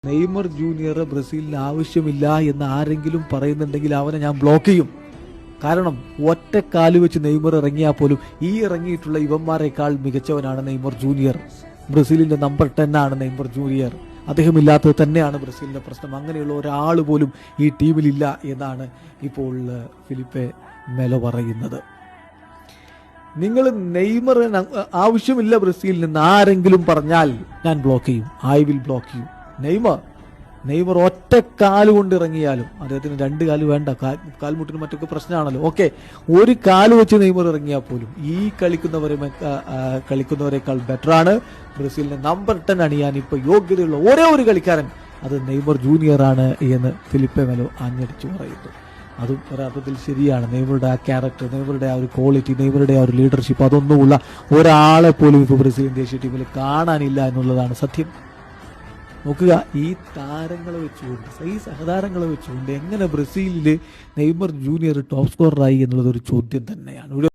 Neymar junior ബ്രസീലിന് ആവശ്യമില്ല എന്ന് ആരെങ്കിലും പറയുന്നുണ്ടെങ്കിൽ അവനെ ഞാൻ ബ്ലോക്ക് ചെയ്യും. കാരണം ഒറ്റ കാല് വെച്ച് നെയ്മർ ഇറങ്ങിയാൽ പോലും ഈ ഇറങ്ങിയിട്ടുള്ള ഇവന്മാരെക്കാൾ മികച്ചവനാണ് നെയ്മർ ജൂനിയർ. ബ്രസീലിന്റെ നമ്പർ 10 ആണ് നെയ്മർ ജൂനിയർ. അദ്ദേഹം ഇല്ലാത്തത് തന്നെയാണ് ബ്രസീലിന്റെ പ്രശ്നം. അങ്ങനെയുള്ള ഒരാൾ പോലും ഈ ടീമിലില്ല എന്നാണ് ഇപ്പോൾ ഫിലിപ്പെ മെലോ പറയുന്നത്. നിങ്ങൾ നെയ്മറിന് ആവശ്യമില്ല ബ്രസീലിൽ നിന്ന് ആരെങ്കിലും പറഞ്ഞാൽ ഞാൻ ബ്ലോക്ക് ചെയ്യും. I will block you. Neymar ഒറ്റ കാല് കൊണ്ട് ഇറങ്ങിയാലും, അദ്ദേഹത്തിന് 2 കാല് വേണ്ട, കാൽമുട്ടിന് മറ്റൊക്കെ പ്രശ്നമാണല്ലോ, ഓക്കെ, ഒരു കാല് വെച്ച് നെയ്മർ ഇറങ്ങിയാൽ പോലും ഈ കളിക്കുന്നവരെക്കാൾ ബെറ്ററാണ്. ബ്രസീലിന്റെ നമ്പർ 10 അണിയാൻ ഇപ്പൊ യോഗ്യതയുള്ള ഒരേ ഒരു കളിക്കാരൻ അത് നെയ്മർ ജൂനിയർ ആണ് എന്ന് ഫിലിപ്പെ മെലോ ആഞ്ഞടിച്ചു പറയുന്നു. അതും ഒരർത്ഥത്തിൽ ശരിയാണ്. നെയ്മറുടെ ആ ക്യാരക്ടർ, നെയ്മറുടെ ആ ഒരു ക്വാളിറ്റി, നെയ്മറുടെ ആ ഒരു ലീഡർഷിപ്പ്, അതൊന്നുമുള്ള ഒരാളെ പോലും ഇപ്പോൾ ബ്രസീലിയൻ ദേശീയ ടീമിൽ കാണാനില്ല എന്നുള്ളതാണ് സത്യം. നോക്കുക, ഈ താരങ്ങളെ വെച്ചുകൊണ്ട്, ഈ സഹതാരങ്ങളെ വെച്ചുകൊണ്ട് എങ്ങനെ ബ്രസീലിൽ നെയ്മർ ജൂനിയർ ടോപ്പ് സ്കോററായി എന്നുള്ളത് ഒരു ചോദ്യം തന്നെയാണ്.